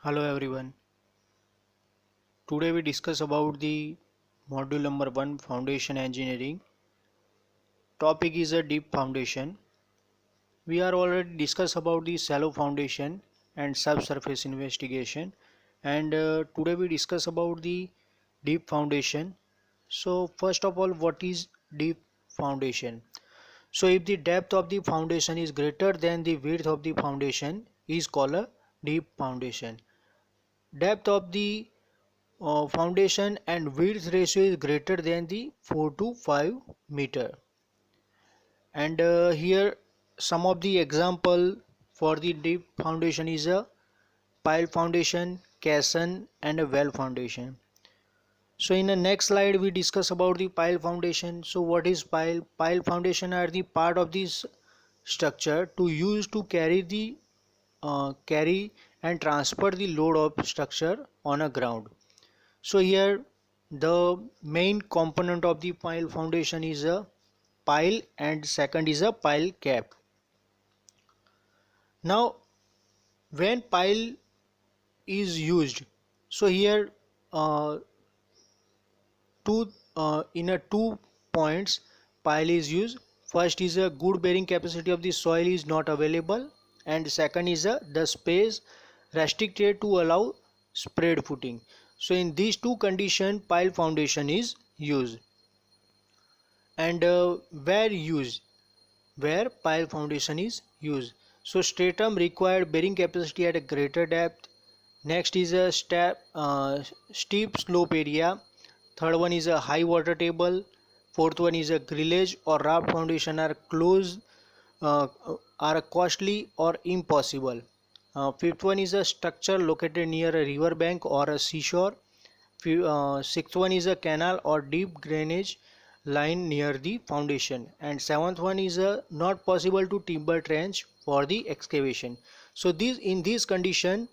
Hello everyone. Today we discuss about the module number 1 foundation engineering. Topic is a deep foundation. We are already discussed about the shallow foundation and subsurface investigation, and today we discuss about the deep foundation. So first of all, what is deep foundation? So if the depth of the foundation is greater than the width of the foundation is called a deep foundation. Depth of the foundation and width ratio is greater than the 4 to 5 meter. And here some of the example for the deep foundation is a pile foundation, caisson and a well foundation. So in the next slide we discuss about the pile foundation. So what is pile? Pile foundation are the part of this structure to use to carry and transfer the load of structure on a ground. So here the main component of the pile foundation is a pile and second is a pile cap. Now when pile is used, so here uh, two points pile is used. First is a good bearing capacity of the soil is not available, and second is the space restricted to allow spread footing. So in these two conditions pile foundation is used. And where pile foundation is used. So stratum required bearing capacity at a greater depth. Next is a steep slope area. Third one is a high water table. Fourth one is a grillage or raft foundation are uh, are costly or impossible. Fifth one is a structure located near a river bank or a seashore. Sixth one is a canal or deep drainage line near the foundation, and seventh one is not possible to timber trench for the excavation. So these in this condition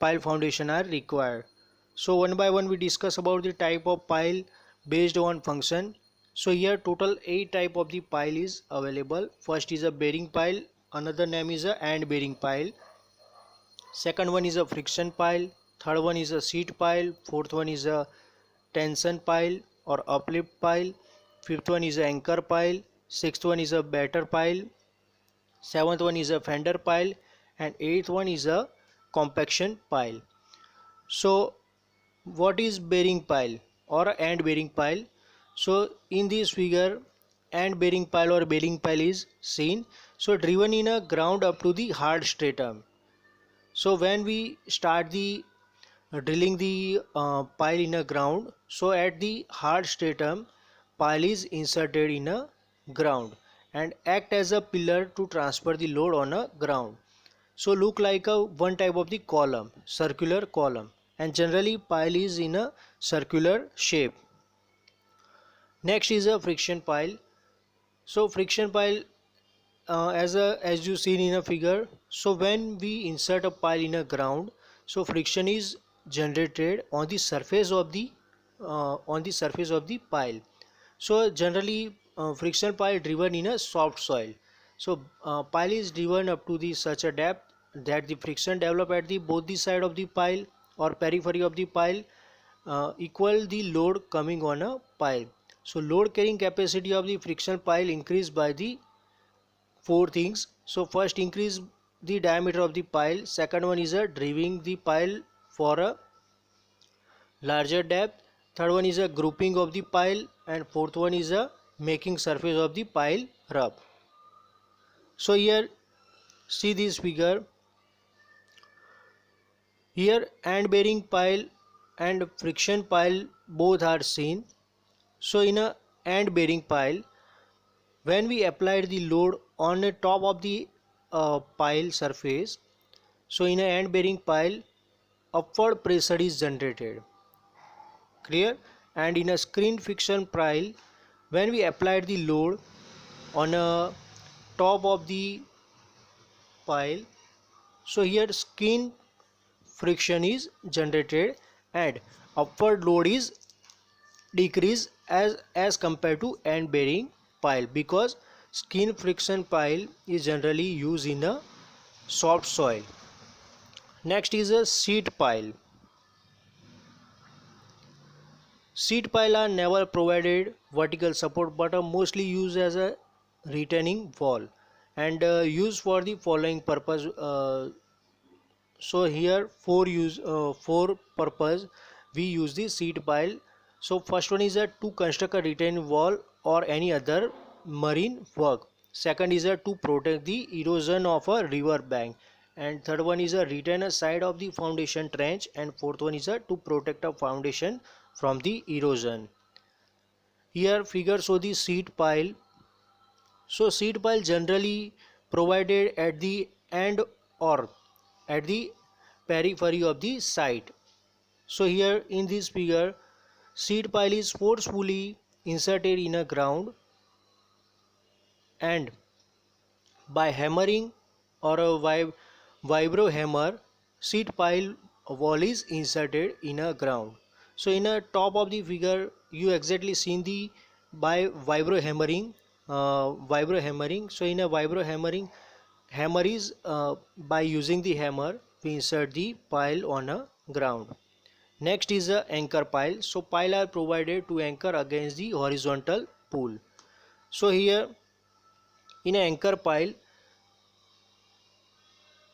pile foundation are required. So one by one we discuss about the type of pile based on function. So here total 8 type of the pile is available. First is a bearing pile, another name is a end bearing pile. Second one is a friction pile. Third one is a seat pile. Fourth one is a tension pile or uplift pile. Fifth one is a anchor pile. Sixth one is a batter pile. Seventh one is a fender pile, and eighth one is a compaction pile. So what is bearing pile or end bearing pile? So in this figure end bearing pile or bearing pile is seen. So driven in a ground up to the hard stratum. So when we start the drilling the pile in a ground, so at the hard stratum pile is inserted in a ground and act as a pillar to transfer the load on a ground. So look like a one type of the column, circular column, and generally pile is in a circular shape. Next is a friction pile. So friction pile as you seen in a figure, so when we insert a pile in a ground, so friction is generated on the surface of the pile. So generally friction pile driven in a soft soil. So pile is driven up to the such a depth that the friction develop at the both the side of the pile or periphery of the pile equal the load coming on a pile. So load carrying capacity of the friction pile increased by the four things. So first increase the diameter of the pile, second one is a driving the pile for a larger depth, third one is a grouping of the pile, and fourth one is a making surface of the pile rough. So here see this figure, here end bearing pile and friction pile both are seen. So in a end bearing pile, when we applied the load on the top of the pile surface, so in a end bearing pile upward pressure is generated, clear. And in a screen friction pile, when we applied the load on a top of the pile, so here screen friction is generated and upward load is decreased as compared to end bearing pile, because skin friction pile is generally used in a soft soil. Next is a sheet pile. Sheet pile are never provided vertical support but are mostly used as a retaining wall and used for the following purpose. So here four purpose we use the sheet pile. So first one is a to construct a retaining wall or any other marine work. Second is a to protect the erosion of a river bank, and third one is a retain a side of the foundation trench, and fourth one is a to protect a foundation from the erosion. Here figure show the sheet pile. So seed pile generally provided at the end or at the periphery of the site. So here in this figure, seed pile is forcefully inserted in a ground, and by hammering or a vibro hammer, seed pile wall is inserted in a ground. So in a top of the figure, you exactly seen the by vibro hammering. So in a vibro hammering, hammer is by using the hammer we insert the pile on a ground. Next is a anchor pile. So pile are provided to anchor against the horizontal pull. So here in an anchor pile,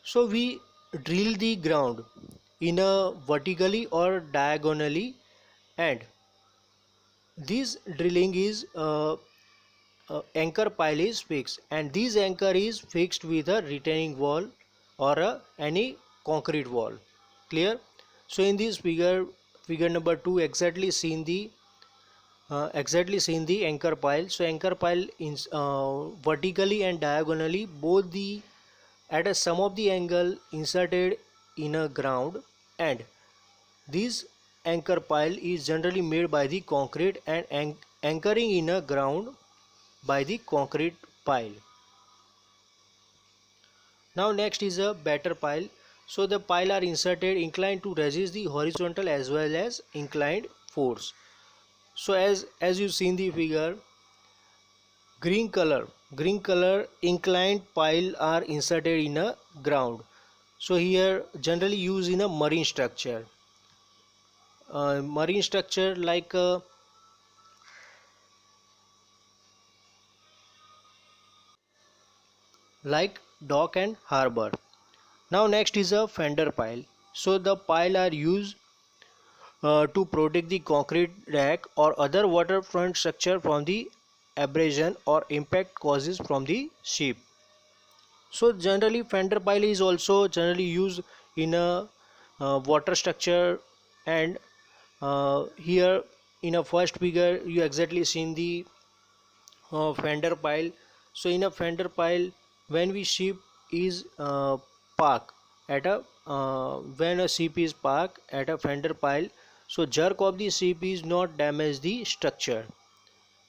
so we drill the ground in a vertically or diagonally, and this drilling is anchor pile is fixed, and this anchor is fixed with a retaining wall or any concrete wall. Clear? So in this figure number 2 exactly seen the anchor pile. So anchor pile is vertically and diagonally both the at a sum of the angle inserted in a ground, and this anchor pile is generally made by the concrete and anchoring in a ground by the concrete pile. Now next is a batter pile. So the pile are inserted inclined to resist the horizontal as well as inclined force. So as you see in the figure, green color inclined pile are inserted in a ground. So here generally used in a marine structure like dock and harbor. Now next is a fender pile. So the pile are used to protect the concrete rack or other waterfront structure from the abrasion or impact causes from the ship. So generally fender pile is also generally used in a water structure, and here in a first figure you exactly seen the fender pile. So in a fender pile, when we ship is park at a when a ship is parked at a fender pile, so jerk of the ship is not damage the structure,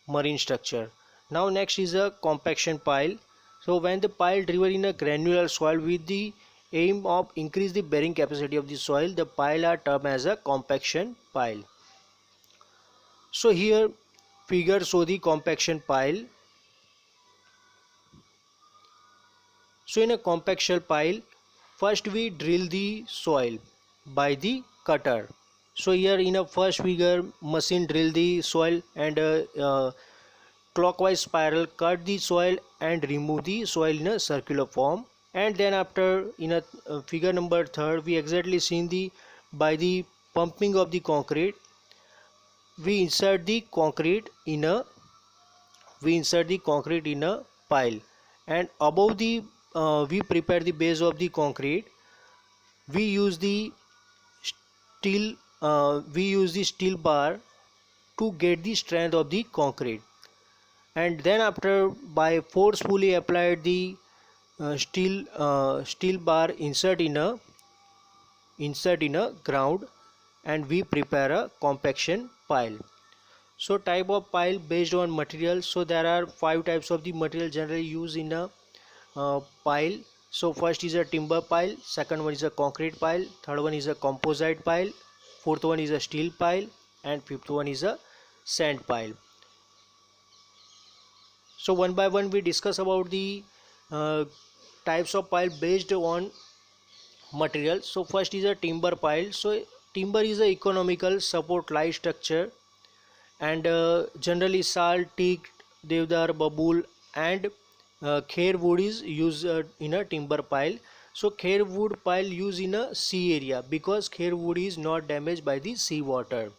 marine structure. Now next is a compaction pile. So when the pile driven in a granular soil with the aim of increase the bearing capacity of the soil, the pile are termed as a compaction pile. So here figure show the compaction pile. So in a compaction pile, first we drill the soil by the cutter. So here in a first figure, machine drill the soil and clockwise spiral cut the soil and remove the soil in a circular form. And then after in a figure number 3, we exactly seen the by the pumping of the concrete, we insert the concrete in a pile, and above the we prepare the base of the concrete. We use the steel bar to get the strength of the concrete, and then after by forcefully applied the steel bar insert in a ground, and we prepare a compaction pile. So type of pile based on material. So there are 5 types of the material generally used in a pile. So first is a timber pile, second one is a concrete pile, third one is a composite pile, fourth one is a steel pile, and fifth one is a sand pile. So one by one we discuss about the uh, types of pile based on material. So first is a timber pile. So timber is a economical support light structure, and generally sal, teak, devdar, babul, and kher wood is used in a timber pile. So kher wood pile used in a sea area because kher wood is not damaged by the sea water.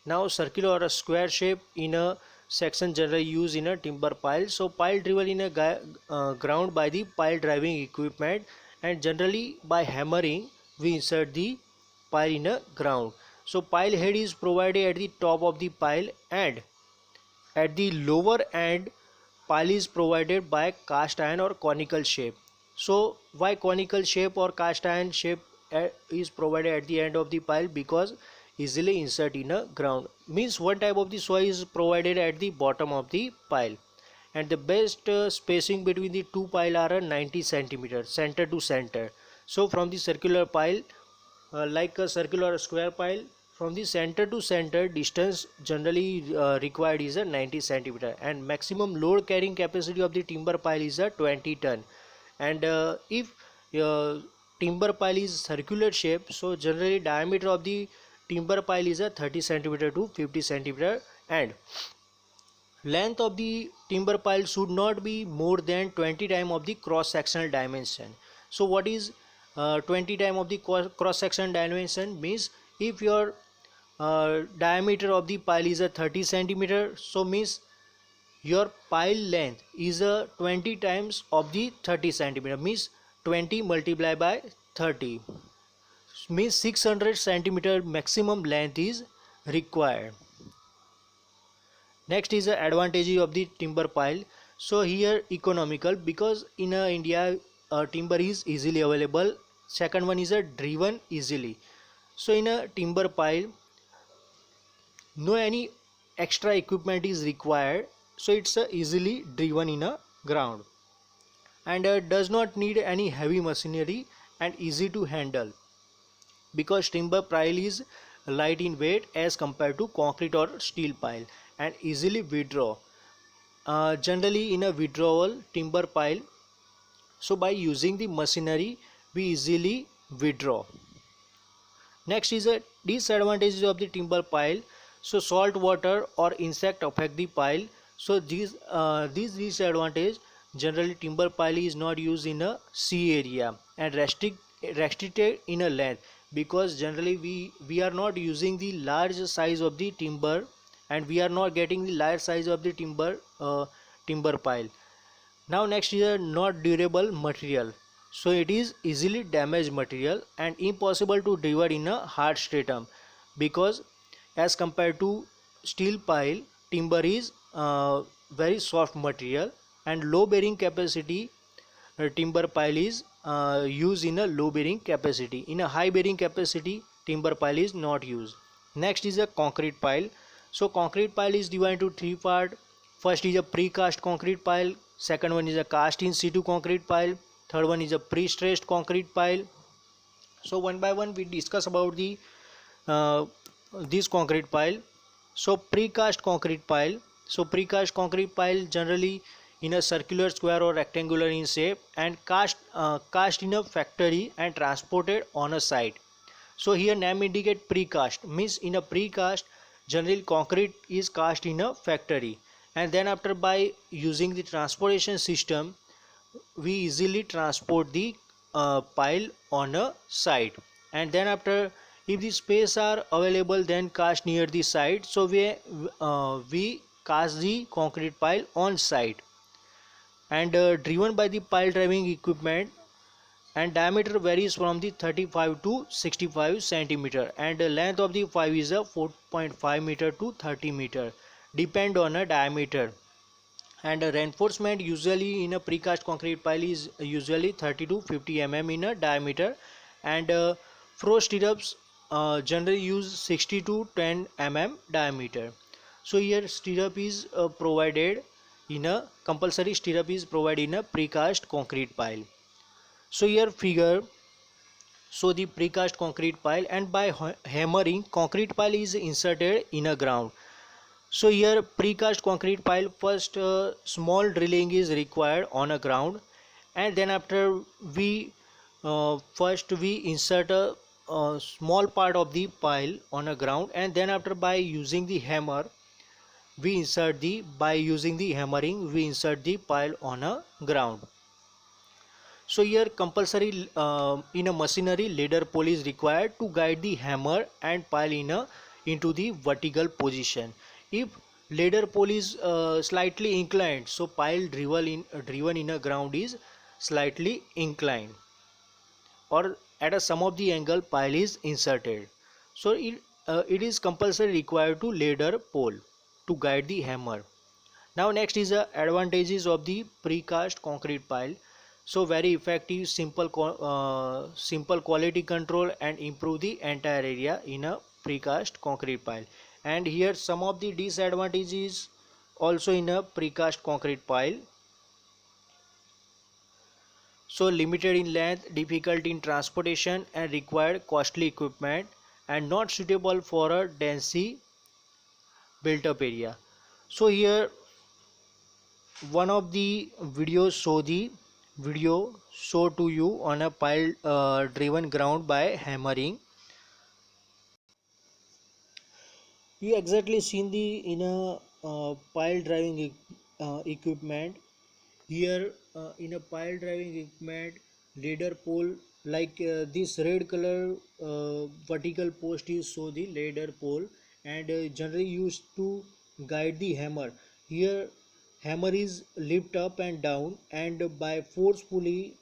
Now circular or a square shape in a section generally used in a timber pile. So pile driven in a ground by the pile driving equipment, and generally by hammering we insert the pile in a ground. So pile head is provided at the top of the pile, and at the lower end pile is provided by cast iron or conical shape. So why conical shape or cast iron shape is provided at the end of the pile? Because easily insert in a ground, means one type of the soil is provided at the bottom of the pile, and the best spacing between the two pile are 90 centimeters center to center. So from the circular pile, like a circular or square pile, from the center to center distance generally required is a 90 centimeter, and maximum load carrying capacity of the timber pile is a 20 ton. And if timber pile is circular shape, so generally diameter of the timber pile is a 30 centimeter to 50 centimeter, and length of the timber pile should not be more than 20 times of the cross sectional dimension. So what is 20 times of the cross sectional dimension? Means if your diameter of the pile is a 30 centimeter, so means your pile length is a 20 times of the 30 centimeter, means 20 multiplied by 30, means 600 centimeter maximum length is required. Next is the advantage of the timber pile. So here economical, because in India timber is easily available. Second one is a driven easily. So in a timber pile, no any extra equipment is required. So it's easily driven in a ground, and does not need any heavy machinery and easy to handle, because timber pile is light in weight as compared to concrete or steel pile, and easily withdraw. Generally in a withdrawal timber pile, so by using the machinery we easily withdraw. Next is a disadvantages of the timber pile. So salt water or insect affect the pile. So these disadvantage, generally timber pile is not used in a sea area and restricted in a land, because generally we are not using the large size of the timber, and we are not getting the large size of the timber pile. Now next is a not durable material. So it is easily damaged material and impossible to deliver in a hard stratum, because as compared to steel pile, timber is very soft material, and low bearing capacity timber pile is used in a low bearing capacity. In a high bearing capacity timber pile is not used. Next is a concrete pile. So concrete pile is divided into three parts. First is a precast concrete pile, second one is a cast in situ concrete pile, third one is a pre-stressed concrete pile. So one by one we discuss about the uh, this concrete pile. So precast concrete pile. So precast concrete pile generally in a circular, square or rectangular in shape, and cast in a factory and transported on a site. So here name indicate precast, means in a precast generally concrete is cast in a factory, and then after by using the transportation system we easily transport the pile on a site, and then after if the space are available then cast near the site, so we cast the concrete pile on site, and driven by the pile driving equipment, and diameter varies from the 35 to 65 centimeter, and the length of the pipe is a 4.5 meter to 30 meter, depend on a diameter. And a reinforcement usually in a precast concrete pile is usually 30 to 50 mm in a diameter, and frost stirrups generally use 60 to 10 mm diameter. So here stirrup is provided in a compulsory stirrup is provided in a precast concrete pile. So here figure, so the precast concrete pile, and by hammering concrete pile is inserted in a ground. So here precast concrete pile, first small drilling is required on a ground, and then after we First we insert a small part of the pile on a ground, and then after by using the hammer we insert the by using the hammering we insert the pile on a ground. So here compulsory in a machinery ladder pole is required to guide the hammer and pile into the vertical position. If ladder pole is slightly inclined, so pile driven in a ground is slightly inclined, or at a sum of the angle pile is inserted. So it is compulsory required to ladder pole to guide the hammer. Now next is the advantages of the precast concrete pile. So very effective, simple quality control and improve the entire area in a precast concrete pile. And here some of the disadvantages also in a precast concrete pile. So limited in length, difficult in transportation and required costly equipment, and not suitable for a densely built up area. So here one of the video show to you on a pile driven ground by hammering. You exactly seen the in a pile driving equipment. Here in a pile driving equipment, ladder pole, like this red color vertical post is so the ladder pole, and generally used to guide the hammer. Here hammer is lift up and down, and by forcefully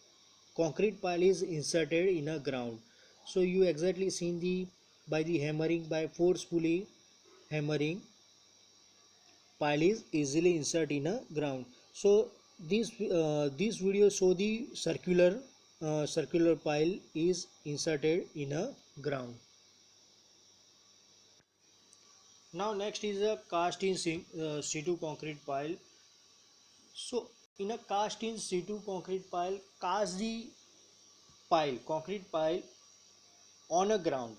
concrete pile is inserted in a ground. So you exactly seen the by the hammering, by forcefully hammering, pile is easily insert in a ground. So this video show the circular pile is inserted in a ground. Now next is a cast in situ concrete pile. So in a cast in situ concrete pile, cast the concrete pile on a ground.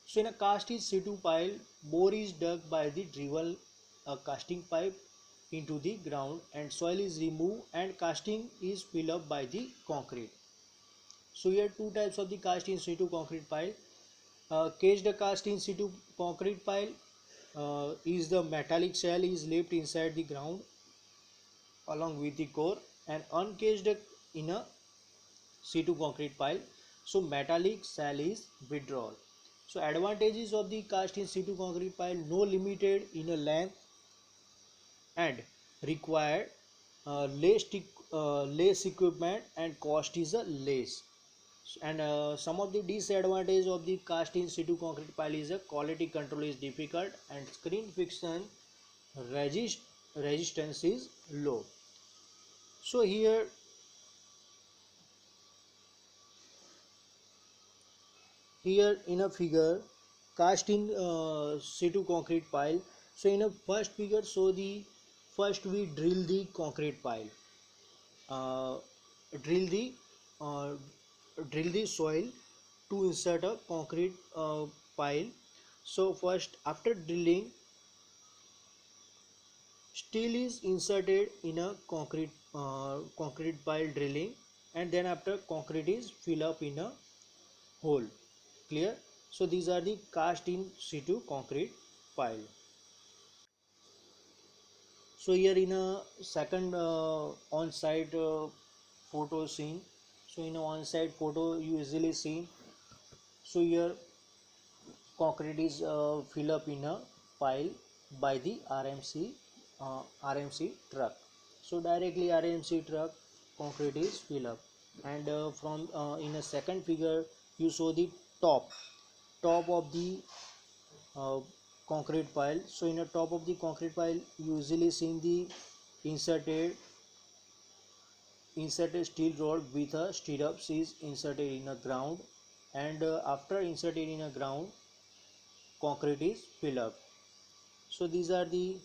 So in a cast in situ pile, bore is dug by the drill a casting pipe into the ground, and soil is removed and casting is filled up by the concrete. So here two types of the cast in situ concrete pile. Caged cast in situ concrete pile is the metallic shell is left inside the ground along with the core, and uncaged in a situ concrete pile, so metallic shell is withdrawn. So advantages of the cast in situ concrete pile: no limited in a length and required less equipment, and cost is a less. And some of the disadvantages of the cast in situ concrete pile is a quality control is difficult, and screen friction resist resistance is low. So here in a figure, cast in situ concrete pile. So in a first figure, so the first we drill the concrete pile, uh, drill the uh, drill the soil to insert a concrete pile. So first after drilling, steel is inserted in a concrete pile drilling, and then after concrete is fill up in a hole. Clear? So these are the cast in situ concrete pile. So here in a second on-site photo scene. So in a on-site photo you easily see. So here concrete is fill up in a pile by the RMC truck. So directly RMC truck concrete is fill up, and from in a second figure you show the top of the uh, concrete pile. So in the top of the concrete pile usually seen the inserted steel rod with a stirrups is inserted in a ground, and after inserted in a ground concrete is filled up. So these are the